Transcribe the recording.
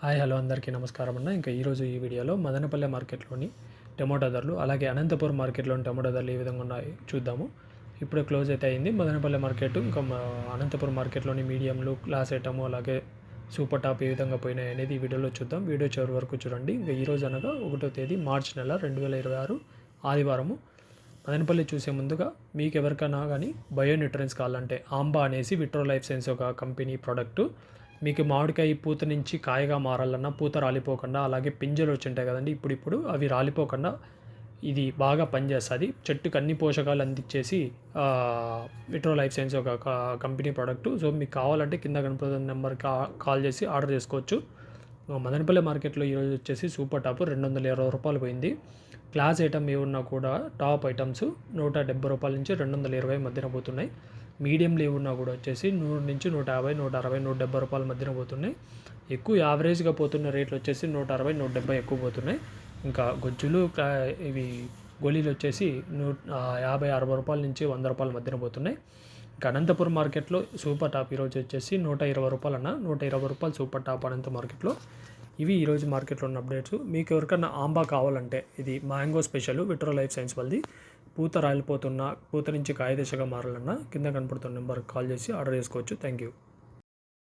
Hi hello అందరికీ నమస్కారం అన్న. ఇంకా ఈరోజు ఈ వీడియోలో మదనపల్లె మార్కెట్లోని టమోటా ధరలు, అలాగే అనంతపురం మార్కెట్లోని టమోటా ధరలు ఏ విధంగా ఉన్నాయో చూద్దాము. ఇప్పుడే క్లోజ్ అయితే అయింది మదనపల్లె మార్కెట్. ఇంకా అనంతపురం మార్కెట్లోని మీడియంలు, క్లాస్ ఐటము, అలాగే సూపర్ టాప్ ఏ విధంగా పోయినాయి అనేది ఈ వీడియోలో చూద్దాం. వీడియో చివరి వరకు చూడండి. ఇంకా ఈరోజు అనగా 1వ తేదీ మార్చి నెల 2026 ఆదివారము. మదనపల్లి చూసే ముందుగా మీకు ఎవరికైనా కానీ బయో న్యూట్రియన్స్ కావాలంటే ఆంబా అనేసి విట్రో లైఫ్ సైన్స్ ఒక కంపెనీ ప్రోడక్టు. మీకు మామిడికాయ పూత నుంచి కాయగా మారాలన్నా, పూత రాలిపోకుండా, అలాగే పింజలు వచ్చి ఉంటాయి కదండి, ఇప్పుడు అవి రాలిపోకుండా ఇది బాగా పనిచేస్తుంది. చెట్టుకు అన్ని పోషకాలు అందించేసి విట్రో లైఫ్ సైన్స్ ఒక కంపెనీ ప్రోడక్టు. సో మీకు కావాలంటే కింద కనపడుతున్న నెంబర్కి కాల్ చేసి ఆర్డర్ చేసుకోవచ్చు. మదనపల్లి మార్కెట్లో ఈరోజు వచ్చేసి సూపర్ టాప్ 220 రూపాయలు పోయింది. క్లాస్ ఐటమ్ ఏమున్నా కూడా టాప్ ఐటమ్స్ 170 రూపాయల నుంచి 220 మధ్యన పోతున్నాయి. మీడియంలు ఏమున్నా కూడా వచ్చేసి 100 నుంచి 150, 160, 170 రూపాయల మధ్యన పోతున్నాయి. ఎక్కువ యావరేజ్గా పోతున్న రేట్లు వచ్చేసి 160, 170 ఎక్కువ పోతున్నాయి. ఇంకా గొజ్జులు ఇవి గోళీలు వచ్చేసి 50, 60 రూపాయల నుంచి 100 రూపాయల మధ్యన పోతున్నాయి. ఇంకా అనంతపురం మార్కెట్లో సూపర్ టాప్ ఈరోజు వచ్చేసి 120 రూపాయలు అన్న. 120 రూపాయలు సూపర్ టాప్ అనంత మార్కెట్లో. ఇవి ఈరోజు మార్కెట్లో ఉన్న అప్డేట్స్. మీకు ఎవరికైనా ఆంబా కావాలంటే ఇది mango special vitro life science వాళ్ళది. పూత రాలిపోతున్నా, పూత నుంచి కాయ దశగా మారాలన్నా కింద కనపడుతున్న నెంబర్కి కాల్ చేసి ఆర్డర్ చేసుకోవచ్చు. Thank you.